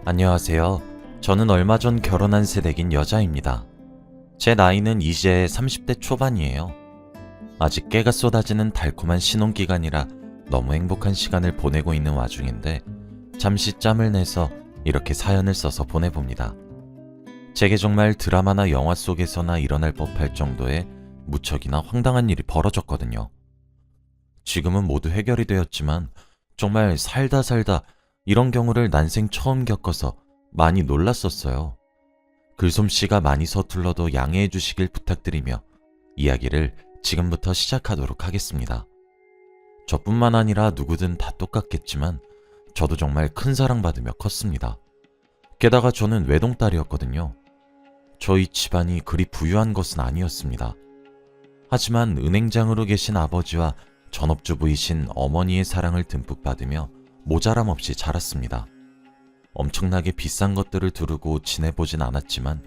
안녕하세요. 저는 얼마 전 결혼한 새댁인 여자입니다. 제 나이는 이제 30대 초반이에요. 아직 깨가 쏟아지는 달콤한 신혼기간이라 너무 행복한 시간을 보내고 있는 와중인데 잠시 짬을 내서 이렇게 사연을 써서 보내봅니다. 제게 정말 드라마나 영화 속에서나 일어날 법할 정도의 무척이나 황당한 일이 벌어졌거든요. 지금은 모두 해결이 되었지만 정말 살다 이런 경우를 난생 처음 겪어서 많이 놀랐었어요. 글솜씨가 많이 서툴러도 양해해 주시길 부탁드리며 이야기를 지금부터 시작하도록 하겠습니다. 저뿐만 아니라 누구든 다 똑같겠지만 저도 정말 큰 사랑받으며 컸습니다. 게다가 저는 외동딸이었거든요. 저희 집안이 그리 부유한 것은 아니었습니다. 하지만 은행장으로 계신 아버지와 전업주부이신 어머니의 사랑을 듬뿍 받으며 모자람 없이 자랐습니다. 엄청나게 비싼 것들을 두르고 지내보진 않았지만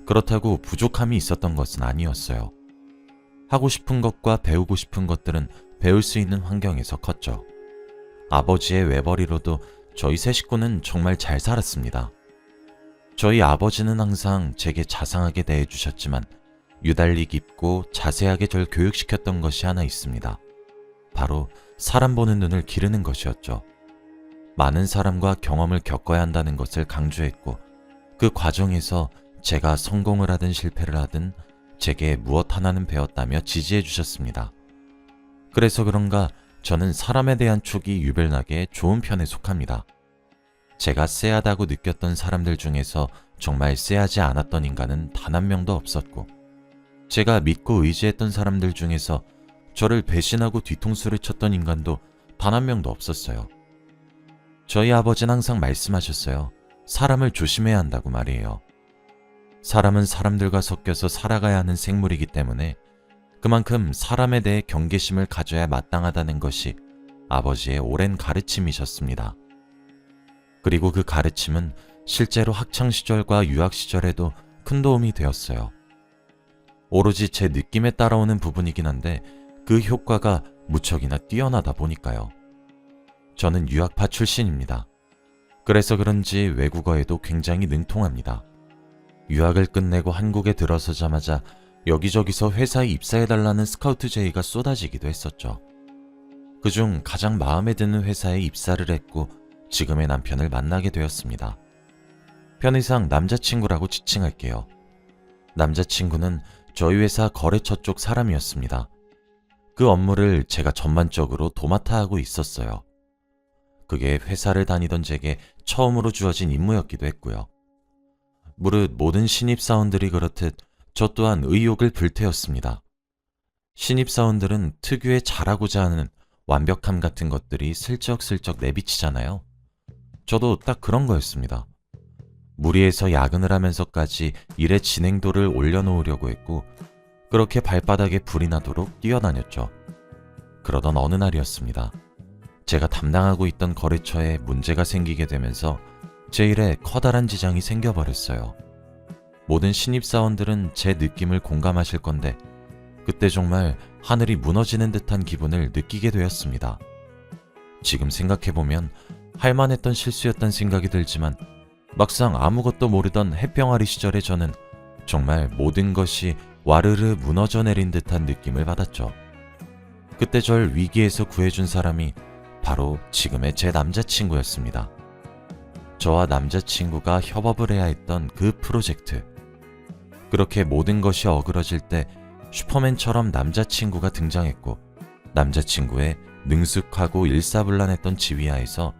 그렇다고 부족함이 있었던 것은 아니었어요. 하고 싶은 것과 배우고 싶은 것들은 배울 수 있는 환경에서 컸죠. 아버지의 외벌이로도 저희 세 식구는 정말 잘 살았습니다. 저희 아버지는 항상 제게 자상하게 대해주셨지만 유달리 깊고 자세하게 절 교육시켰던 것이 하나 있습니다. 바로 사람 보는 눈을 기르는 것이었죠. 많은 사람과 경험을 겪어야 한다는 것을 강조했고 그 과정에서 제가 성공을 하든 실패를 하든 제게 무엇 하나는 배웠다며 지지해 주셨습니다. 그래서 그런가 저는 사람에 대한 촉이 유별나게 좋은 편에 속합니다. 제가 쎄하다고 느꼈던 사람들 중에서 정말 쎄하지 않았던 인간은 단 한 명도 없었고 제가 믿고 의지했던 사람들 중에서 저를 배신하고 뒤통수를 쳤던 인간도 단 한 명도 없었어요. 저희 아버지는 항상 말씀하셨어요. 사람을 조심해야 한다고 말이에요. 사람은 사람들과 섞여서 살아가야 하는 생물이기 때문에 그만큼 사람에 대해 경계심을 가져야 마땅하다는 것이 아버지의 오랜 가르침이셨습니다. 그리고 그 가르침은 실제로 학창시절과 유학시절에도 큰 도움이 되었어요. 오로지 제 느낌에 따라오는 부분이긴 한데 그 효과가 무척이나 뛰어나다 보니까요. 저는 유학파 출신입니다. 그래서 그런지 외국어에도 굉장히 능통합니다. 유학을 끝내고 한국에 들어서자마자 여기저기서 회사에 입사해달라는 스카우트 제의가 쏟아지기도 했었죠. 그중 가장 마음에 드는 회사에 입사를 했고 지금의 남편을 만나게 되었습니다. 편의상 남자친구라고 지칭할게요. 남자친구는 저희 회사 거래처 쪽 사람이었습니다. 그 업무를 제가 전반적으로 도맡아 하고 있었어요. 그게 회사를 다니던 제게 처음으로 주어진 임무였기도 했고요. 무릇 모든 신입사원들이 그렇듯 저 또한 의욕을 불태웠습니다. 신입사원들은 특유의 잘하고자 하는 완벽함 같은 것들이 슬쩍슬쩍 내비치잖아요. 저도 딱 그런 거였습니다. 무리해서 야근을 하면서까지 일의 진행도를 올려놓으려고 했고 그렇게 발바닥에 불이 나도록 뛰어다녔죠. 그러던 어느 날이었습니다. 제가 담당하고 있던 거래처에 문제가 생기게 되면서 제 일에 커다란 지장이 생겨버렸어요. 모든 신입사원들은 제 느낌을 공감하실 건데 그때 정말 하늘이 무너지는 듯한 기분을 느끼게 되었습니다. 지금 생각해보면 할만했던 실수였단 생각이 들지만 막상 아무것도 모르던 햇병아리 시절의 저는 정말 모든 것이 와르르 무너져 내린 듯한 느낌을 받았죠. 그때 절 위기에서 구해준 사람이 바로 지금의 제 남자친구였습니다. 저와 남자친구가 협업을 해야 했던 그 프로젝트. 그렇게 모든 것이 어그러질 때 슈퍼맨처럼 남자친구가 등장했고 남자친구의 능숙하고 일사불란했던 지휘하에서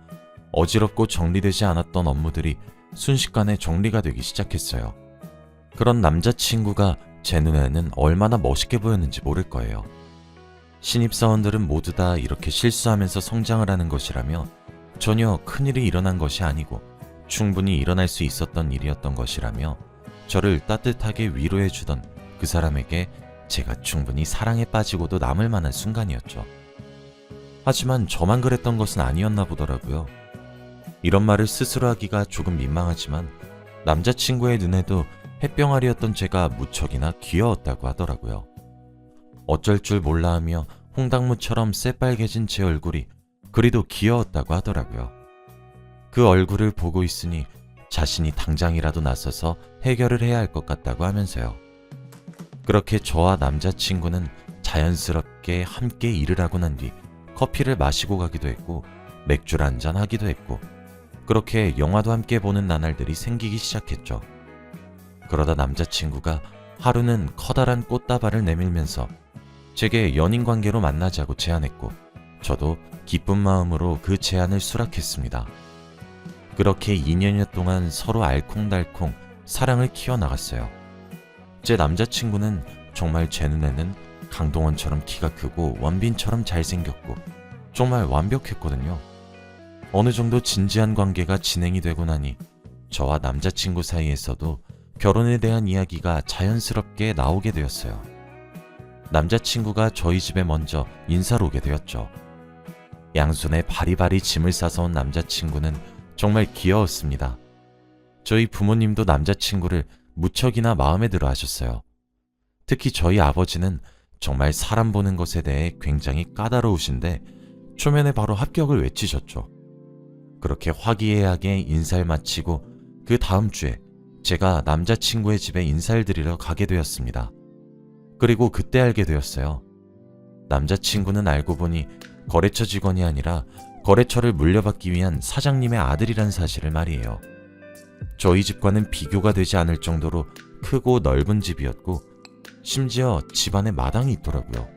어지럽고 정리되지 않았던 업무들이 순식간에 정리가 되기 시작했어요. 그런 남자친구가 제 눈에는 얼마나 멋있게 보였는지 모를 거예요. 신입사원들은 모두 다 이렇게 실수하면서 성장을 하는 것이라며 전혀 큰일이 일어난 것이 아니고 충분히 일어날 수 있었던 일이었던 것이라며 저를 따뜻하게 위로해주던 그 사람에게 제가 충분히 사랑에 빠지고도 남을 만한 순간이었죠. 하지만 저만 그랬던 것은 아니었나 보더라고요. 이런 말을 스스로 하기가 조금 민망하지만 남자친구의 눈에도 햇병아리였던 제가 무척이나 귀여웠다고 하더라고요. 어쩔 줄 몰라 하며 홍당무처럼 새빨개진 제 얼굴이 그리도 귀여웠다고 하더라고요. 그 얼굴을 보고 있으니 자신이 당장이라도 나서서 해결을 해야 할 것 같다고 하면서요. 그렇게 저와 남자친구는 자연스럽게 함께 일을 하고 난 뒤 커피를 마시고 가기도 했고 맥주를 한잔 하기도 했고 그렇게 영화도 함께 보는 나날들이 생기기 시작했죠. 그러다 남자친구가 하루는 커다란 꽃다발을 내밀면서 제게 연인관계로 만나자고 제안했고 저도 기쁜 마음으로 그 제안을 수락했습니다. 그렇게 2년여 동안 서로 알콩달콩 사랑을 키워나갔어요. 제 남자친구는 정말 제 눈에는 강동원처럼 키가 크고 원빈처럼 잘생겼고 정말 완벽했거든요. 어느 정도 진지한 관계가 진행이 되고 나니 저와 남자친구 사이에서도 결혼에 대한 이야기가 자연스럽게 나오게 되었어요. 남자친구가 저희 집에 먼저 인사를 오게 되었죠. 양손에 바리바리 짐을 싸서 온 남자친구는 정말 귀여웠습니다. 저희 부모님도 남자친구를 무척이나 마음에 들어 하셨어요. 특히 저희 아버지는 정말 사람 보는 것에 대해 굉장히 까다로우신데 초면에 바로 합격을 외치셨죠. 그렇게 화기애애하게 인사를 마치고 그 다음 주에 제가 남자친구의 집에 인사를 드리러 가게 되었습니다. 그리고 그때 알게 되었어요. 남자친구는 알고 보니 거래처 직원이 아니라 거래처를 물려받기 위한 사장님의 아들이란 사실을 말이에요. 저희 집과는 비교가 되지 않을 정도로 크고 넓은 집이었고 심지어 집안에 마당이 있더라고요.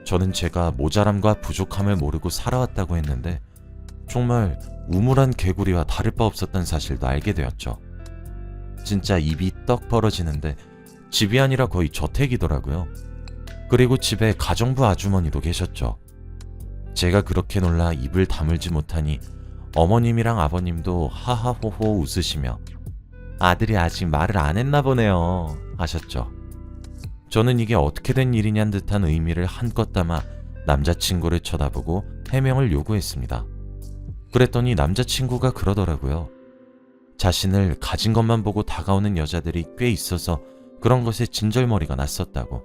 저는 제가 모자람과 부족함을 모르고 살아왔다고 했는데 정말 우물한 개구리와 다를 바 없었던 사실도 알게 되었죠. 진짜 입이 떡 벌어지는데 집이 아니라 거의 저택이더라고요. 그리고 집에 가정부 아주머니도 계셨죠. 제가 그렇게 놀라 입을 다물지 못하니 어머님이랑 아버님도 하하호호 웃으시며 아들이 아직 말을 안 했나 보네요 하셨죠. 저는 이게 어떻게 된 일이냐는 듯한 의미를 한껏 담아 남자친구를 쳐다보고 해명을 요구했습니다. 그랬더니 남자친구가 그러더라고요. 자신을 가진 것만 보고 다가오는 여자들이 꽤 있어서 그런 것에 진절머리가 났었다고.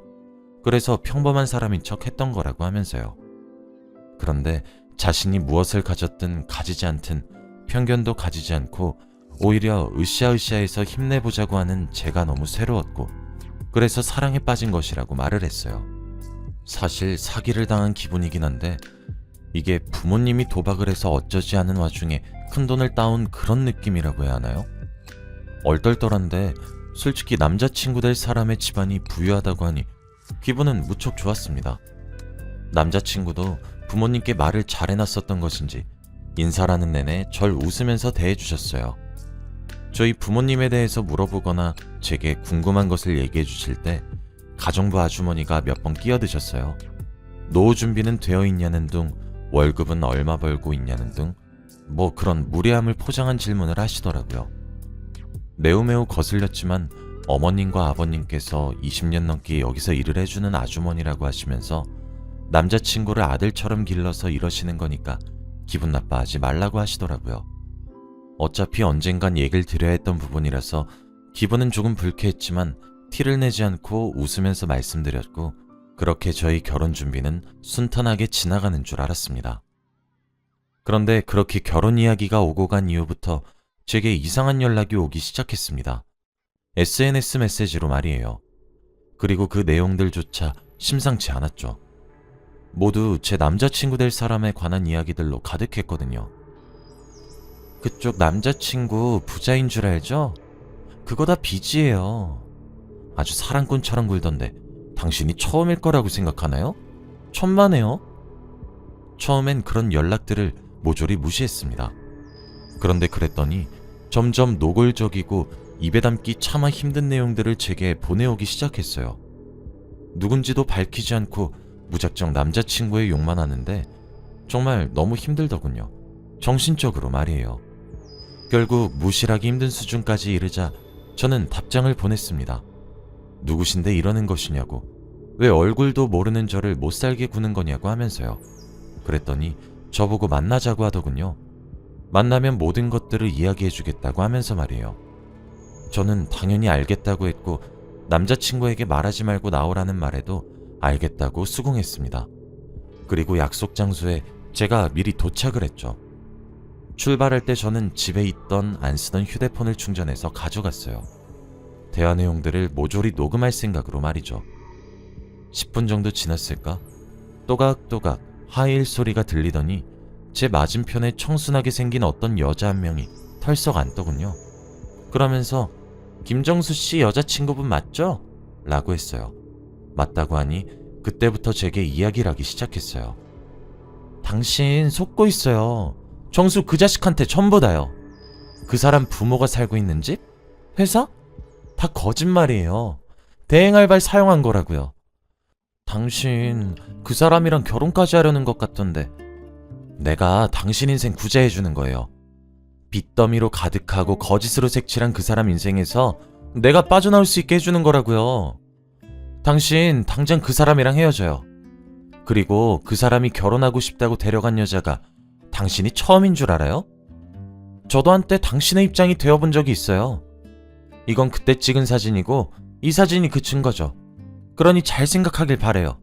그래서 평범한 사람인 척 했던 거라고 하면서요. 그런데 자신이 무엇을 가졌든 가지지 않든 편견도 가지지 않고 오히려 으쌰으쌰해서 힘내보자고 하는 제가 너무 새로웠고 그래서 사랑에 빠진 것이라고 말을 했어요. 사실 사기를 당한 기분이긴 한데 이게 부모님이 도박을 해서 어쩌지 않은 와중에 큰돈을 따온 그런 느낌이라고 해야 하나요? 얼떨떨한데 솔직히 남자친구 될 사람의 집안이 부유하다고 하니 기분은 무척 좋았습니다. 남자친구도 부모님께 말을 잘 해놨었던 것인지 인사라는 내내 절 웃으면서 대해주셨어요. 저희 부모님에 대해서 물어보거나 제게 궁금한 것을 얘기해 주실 때 가정부 아주머니가 몇 번 끼어드셨어요. 노후 준비는 되어 있냐는 둥, 월급은 얼마 벌고 있냐는 등 뭐 그런 무례함을 포장한 질문을 하시더라고요. 매우 거슬렸지만 어머님과 아버님께서 20년 넘게 여기서 일을 해주는 아주머니라고 하시면서 남자친구를 아들처럼 길러서 이러시는 거니까 기분 나빠하지 말라고 하시더라고요. 어차피 언젠간 얘기를 드려야 했던 부분이라서 기분은 조금 불쾌했지만 티를 내지 않고 웃으면서 말씀드렸고 그렇게 저희 결혼 준비는 순탄하게 지나가는 줄 알았습니다. 그런데 그렇게 결혼 이야기가 오고 간 이후부터 제게 이상한 연락이 오기 시작했습니다. SNS 메시지로 말이에요. 그리고 그 내용들조차 심상치 않았죠. 모두 제 남자친구 될 사람에 관한 이야기들로 가득했거든요. 그쪽 남자친구 부자인 줄 알죠? 그거 다 빚이에요. 아주 사랑꾼처럼 굴던데 당신이 처음일 거라고 생각하나요? 천만에요. 처음엔 그런 연락들을 모조리 무시했습니다. 그런데 그랬더니 점점 노골적이고 입에 담기 차마 힘든 내용들을 제게 보내오기 시작했어요. 누군지도 밝히지 않고 무작정 남자친구의 욕만 하는데 정말 너무 힘들더군요. 정신적으로 말이에요. 결국 무시하기 힘든 수준까지 이르자 저는 답장을 보냈습니다. 누구신데 이러는 것이냐고, 왜 얼굴도 모르는 저를 못살게 구는 거냐고 하면서요. 그랬더니 저보고 만나자고 하더군요. 만나면 모든 것들을 이야기해주겠다고 하면서 말이에요. 저는 당연히 알겠다고 했고 남자친구에게 말하지 말고 나오라는 말에도 알겠다고 수긍했습니다. 그리고 약속 장소에 제가 미리 도착을 했죠. 출발할 때 저는 집에 있던 안 쓰던 휴대폰을 충전해서 가져갔어요. 대화 내용들을 모조리 녹음할 생각으로 말이죠. 10분 정도 지났을까? 또각또각 하이힐 소리가 들리더니 제 맞은편에 청순하게 생긴 어떤 여자 한 명이 털썩 앉더군요. 그러면서 김정수 씨 여자친구분 맞죠? 라고 했어요. 맞다고 하니 그때부터 제게 이야기를 하기 시작했어요. 당신 속고 있어요. 정수 그 자식한테 전부 다요. 그 사람 부모가 살고 있는 집? 회사? 다 거짓말이에요. 대행알바를 사용한 거라고요. 당신 그 사람이랑 결혼까지 하려는 것 같던데. 내가 당신 인생 구제해주는 거예요. 빚더미로 가득하고 거짓으로 색칠한 그 사람 인생에서 내가 빠져나올 수 있게 해주는 거라고요. 당신 당장 그 사람이랑 헤어져요. 그리고 그 사람이 결혼하고 싶다고 데려간 여자가 당신이 처음인 줄 알아요? 저도 한때 당신의 입장이 되어본 적이 있어요. 이건 그때 찍은 사진이고 이 사진이 그 증거죠. 그러니 잘 생각하길 바래요.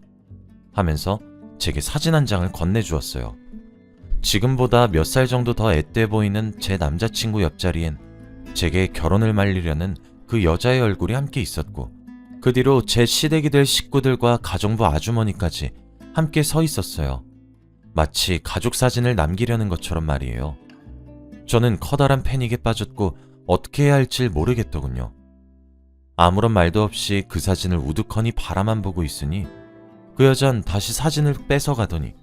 하면서 제게 사진 한 장을 건네주었어요. 지금보다 몇 살 정도 더 앳돼 보이는 제 남자친구 옆자리엔 제게 결혼을 말리려는 그 여자의 얼굴이 함께 있었고, 그 뒤로 제 시댁이 될 식구들과 가정부 아주머니까지 함께 서 있었어요. 마치 가족 사진을 남기려는 것처럼 말이에요. 저는 커다란 패닉에 빠졌고 어떻게 해야 할지 모르겠더군요. 아무런 말도 없이 그 사진을 우두커니 바라만 보고 있으니 그 여잔 다시 사진을 뺏어가더니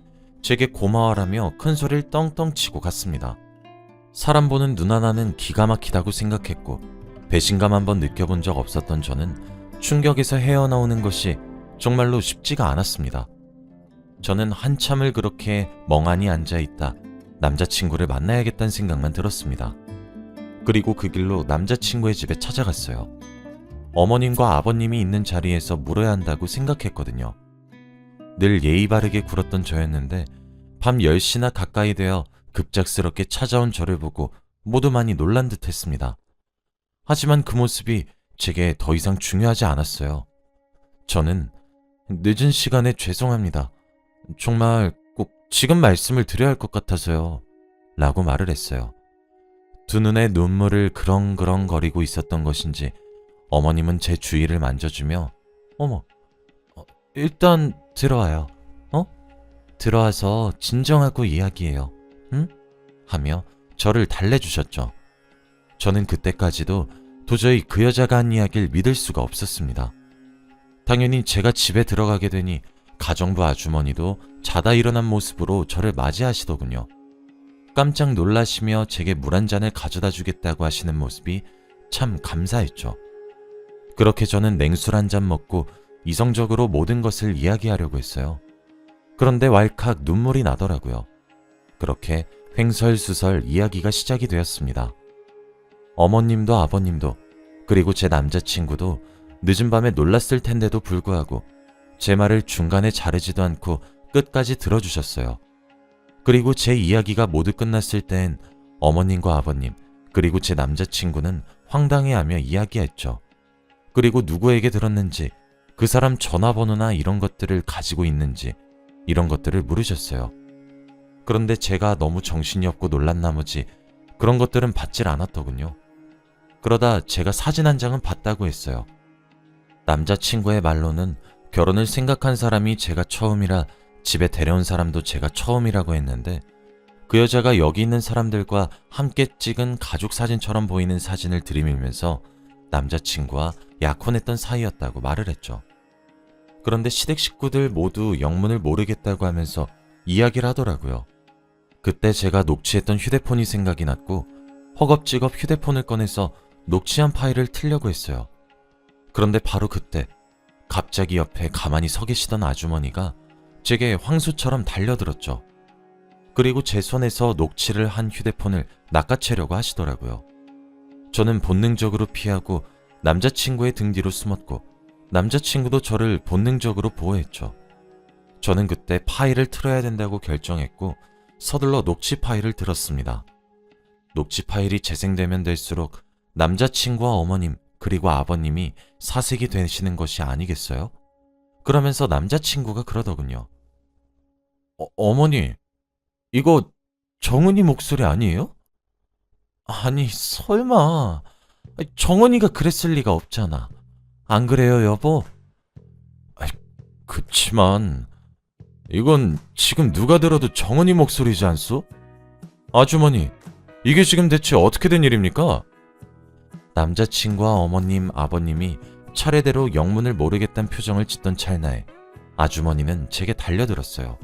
제게 고마워라며 큰 소리를 떵떵 치고 갔습니다. 사람 보는 눈 하나는 기가 막히다고 생각했고 배신감 한번 느껴본 적 없었던 저는 충격에서 헤어나오는 것이 정말로 쉽지가 않았습니다. 저는 한참을 그렇게 멍하니 앉아있다 남자친구를 만나야겠다는 생각만 들었습니다. 그리고 그 길로 남자친구의 집에 찾아갔어요. 어머님과 아버님이 있는 자리에서 물어야 한다고 생각했거든요. 늘 예의 바르게 굴었던 저였는데 밤 10시나 가까이 되어 급작스럽게 찾아온 저를 보고 모두 많이 놀란 듯 했습니다. 하지만 그 모습이 제게 더 이상 중요하지 않았어요. 저는 늦은 시간에 죄송합니다. 정말 꼭 지금 말씀을 드려야 할 것 같아서요. 라고 말을 했어요. 두 눈에 눈물을 그렁그렁거리고 있었던 것인지 어머님은 제 주위를 만져주며 어머, 일단 들어와요. 들어와서 진정하고 이야기해요. 응? 하며 저를 달래주셨죠. 저는 그때까지도 도저히 그 여자가 한 이야기를 믿을 수가 없었습니다. 당연히 제가 집에 들어가게 되니 가정부 아주머니도 자다 일어난 모습으로 저를 맞이하시더군요. 깜짝 놀라시며 제게 물 한 잔을 가져다 주겠다고 하시는 모습이 참 감사했죠. 그렇게 저는 냉술 한 잔 먹고 이성적으로 모든 것을 이야기하려고 했어요. 그런데 왈칵 눈물이 나더라고요. 그렇게 횡설수설 이야기가 시작이 되었습니다. 어머님도 아버님도 그리고 제 남자친구도 늦은 밤에 놀랐을 텐데도 불구하고 제 말을 중간에 자르지도 않고 끝까지 들어주셨어요. 그리고 제 이야기가 모두 끝났을 땐 어머님과 아버님 그리고 제 남자친구는 황당해하며 이야기했죠. 그리고 누구에게 들었는지 그 사람 전화번호나 이런 것들을 가지고 있는지 이런 것들을 물으셨어요. 그런데 제가 너무 정신이 없고 놀란 나머지 그런 것들은 받질 않았더군요. 그러다 제가 사진 한 장은 봤다고 했어요. 남자친구의 말로는 결혼을 생각한 사람이 제가 처음이라 집에 데려온 사람도 제가 처음이라고 했는데 그 여자가 여기 있는 사람들과 함께 찍은 가족 사진처럼 보이는 사진을 들이밀면서 남자친구와 약혼했던 사이였다고 말을 했죠. 그런데 시댁 식구들 모두 영문을 모르겠다고 하면서 이야기를 하더라고요. 그때 제가 녹취했던 휴대폰이 생각이 났고 허겁지겁 휴대폰을 꺼내서 녹취한 파일을 틀려고 했어요. 그런데 바로 그때 갑자기 옆에 가만히 서 계시던 아주머니가 제게 황소처럼 달려들었죠. 그리고 제 손에서 녹취를 한 휴대폰을 낚아채려고 하시더라고요. 저는 본능적으로 피하고 남자친구의 등 뒤로 숨었고 남자친구도 저를 본능적으로 보호했죠. 저는 그때 파일을 틀어야 된다고 결정했고 서둘러 녹취 파일을 들었습니다. 녹취 파일이 재생되면 될수록 남자친구와 어머님 그리고 아버님이 사색이 되시는 것이 아니겠어요? 그러면서 남자친구가 그러더군요. 어머니, 이거 정은이 목소리 아니에요? 아니, 설마. 정원이가 그랬을 리가 없잖아. 안 그래요, 여보? 그치만 이건 지금 누가 들어도 정원이 목소리지 않소? 아주머니, 이게 지금 대체 어떻게 된 일입니까? 남자친구와 어머님, 아버님이 차례대로 영문을 모르겠다는 표정을 짓던 찰나에 아주머니는 제게 달려들었어요.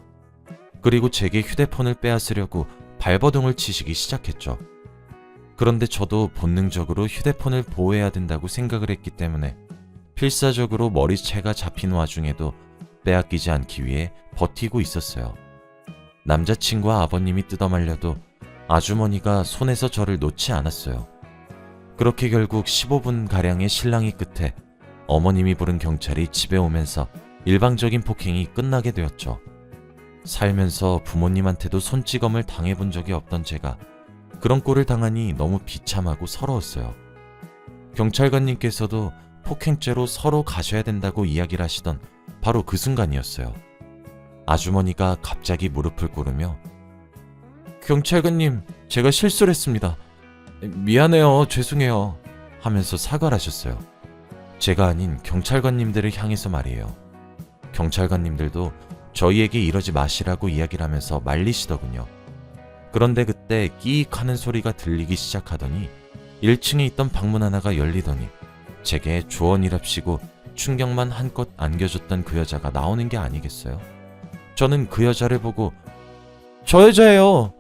그리고 제게 휴대폰을 빼앗으려고 발버둥을 치시기 시작했죠. 그런데 저도 본능적으로 휴대폰을 보호해야 된다고 생각을 했기 때문에 필사적으로 머리채가 잡힌 와중에도 빼앗기지 않기 위해 버티고 있었어요. 남자친구와 아버님이 뜯어말려도 아주머니가 손에서 저를 놓지 않았어요. 그렇게 결국 15분가량의 실랑이 끝에 어머님이 부른 경찰이 집에 오면서 일방적인 폭행이 끝나게 되었죠. 살면서 부모님한테도 손찌검을 당해본 적이 없던 제가 그런 꼴을 당하니 너무 비참하고 서러웠어요. 경찰관님께서도 폭행죄로 서로 가셔야 된다고 이야기를 하시던 바로 그 순간이었어요. 아주머니가 갑자기 무릎을 꿇으며 경찰관님, 제가 실수를 했습니다. 미안해요, 죄송해요 하면서 사과를 하셨어요. 제가 아닌 경찰관님들을 향해서 말이에요. 경찰관님들도 저희에게 이러지 마시라고 이야기를 하면서 말리시더군요. 그런데 그때 끼익 하는 소리가 들리기 시작하더니 1층에 있던 방문 하나가 열리더니 제게 조언이랍시고 충격만 한껏 안겨줬던 그 여자가 나오는 게 아니겠어요? 저는 그 여자를 보고 저 여자예요.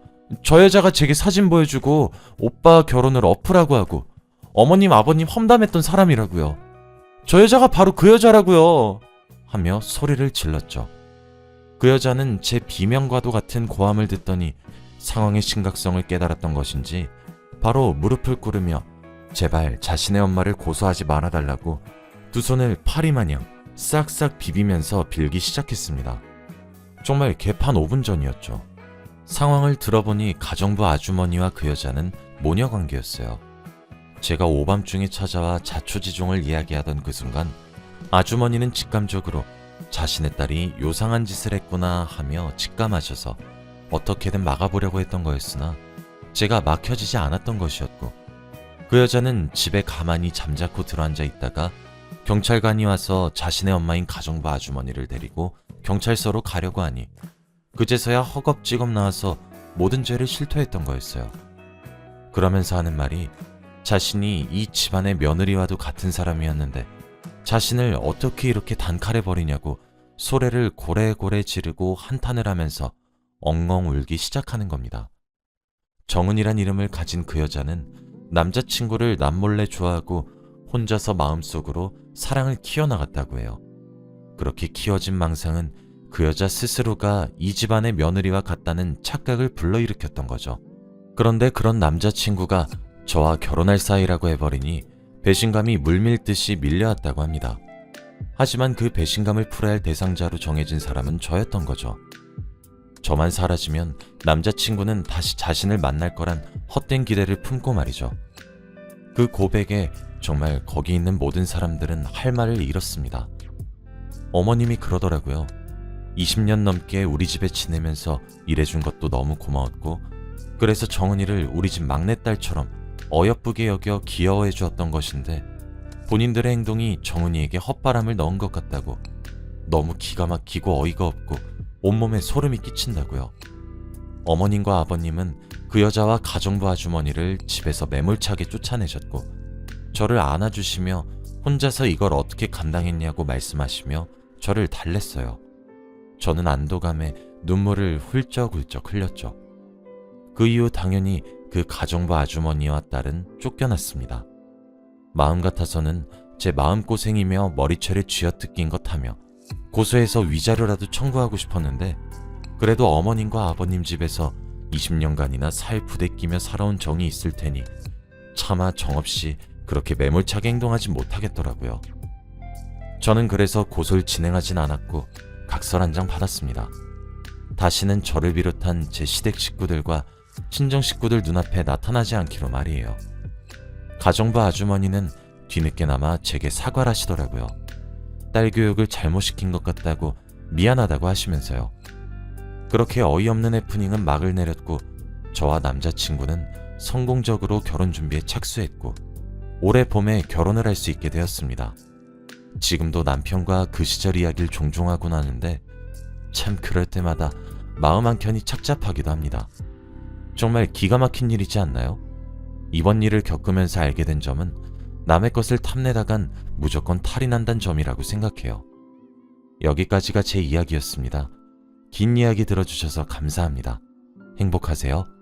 저 여자가 제게 사진 보여주고 오빠 결혼을 엎으라고 하고 어머님 아버님 험담했던 사람이라고요. 저 여자가 바로 그 여자라고요 하며 소리를 질렀죠. 그 여자는 제 비명과도 같은 고함을 듣더니 상황의 심각성을 깨달았던 것인지 바로 무릎을 꿇으며 제발 자신의 엄마를 고소하지 말아달라고 두 손을 파리마냥 싹싹 비비면서 빌기 시작했습니다. 정말 개판 5분 전이었죠. 상황을 들어보니 가정부 아주머니와 그 여자는 모녀관계였어요. 제가 오밤중에 찾아와 자초지종을 이야기하던 그 순간 아주머니는 직감적으로 자신의 딸이 요상한 짓을 했구나 하며 직감하셔서 어떻게든 막아보려고 했던 거였으나 제가 막혀지지 않았던 것이었고 그 여자는 집에 가만히 잠자코 들어앉아 있다가 경찰관이 와서 자신의 엄마인 가정부 아주머니를 데리고 경찰서로 가려고 하니 그제서야 허겁지겁 나와서 모든 죄를 실토했던 거였어요. 그러면서 하는 말이 자신이 이 집안의 며느리와도 같은 사람이었는데 자신을 어떻게 이렇게 단칼에 버리냐고 소리를 고래고래 지르고 한탄을 하면서 엉엉 울기 시작하는 겁니다. 정은이란 이름을 가진 그 여자는 남자친구를 남몰래 좋아하고 혼자서 마음속으로 사랑을 키워나갔다고 해요. 그렇게 키워진 망상은 그 여자 스스로가 이 집안의 며느리와 같다는 착각을 불러일으켰던 거죠. 그런데 그런 남자친구가 저와 결혼할 사이라고 해버리니 배신감이 물밀듯이 밀려왔다고 합니다. 하지만 그 배신감을 풀어야 할 대상자로 정해진 사람은 저였던 거죠. 저만 사라지면 남자친구는 다시 자신을 만날 거란 헛된 기대를 품고 말이죠. 그 고백에 정말 거기 있는 모든 사람들은 할 말을 잃었습니다. 어머님이 그러더라고요. 20년 넘게 우리 집에 지내면서 일해준 것도 너무 고마웠고 그래서 정은이를 우리 집 막내딸처럼 어여쁘게 여겨 귀여워해 주었던 것인데 본인들의 행동이 정은이에게 헛바람을 넣은 것 같다고 너무 기가 막히고 어이가 없고 온몸에 소름이 끼친다고요. 어머님과 아버님은 그 여자와 가정부 아주머니를 집에서 매몰차게 쫓아내셨고 저를 안아주시며 혼자서 이걸 어떻게 감당했냐고 말씀하시며 저를 달랬어요. 저는 안도감에 눈물을 훌쩍훌쩍 흘렸죠. 그 이후 당연히 그 가정부 아주머니와 딸은 쫓겨났습니다. 마음 같아서는 제 마음고생이며 머리채를 쥐어뜯긴 것 하며 고소해서 위자료라도 청구하고 싶었는데 그래도 어머님과 아버님 집에서 20년간이나 살 부대끼며 살아온 정이 있을 테니 차마 정없이 그렇게 매몰차게 행동하지 못하겠더라고요. 저는 그래서 고소를 진행하진 않았고 각서 한 장 받았습니다. 다시는 저를 비롯한 제 시댁 식구들과 친정 식구들 눈앞에 나타나지 않기로 말이에요. 가정부 아주머니는 뒤늦게나마 제게 사과를 하시더라고요. 딸 교육을 잘못 시킨 것 같다고 미안하다고 하시면서요. 그렇게 어이없는 해프닝은 막을 내렸고 저와 남자친구는 성공적으로 결혼 준비에 착수했고 올해 봄에 결혼을 할 수 있게 되었습니다. 지금도 남편과 그 시절 이야기를 종종 하곤 하는데 참 그럴 때마다 마음 한켠이 착잡하기도 합니다. 정말 기가 막힌 일이지 않나요? 이번 일을 겪으면서 알게 된 점은 남의 것을 탐내다간 무조건 탈이 난다는 점이라고 생각해요. 여기까지가 제 이야기였습니다. 긴 이야기 들어주셔서 감사합니다. 행복하세요.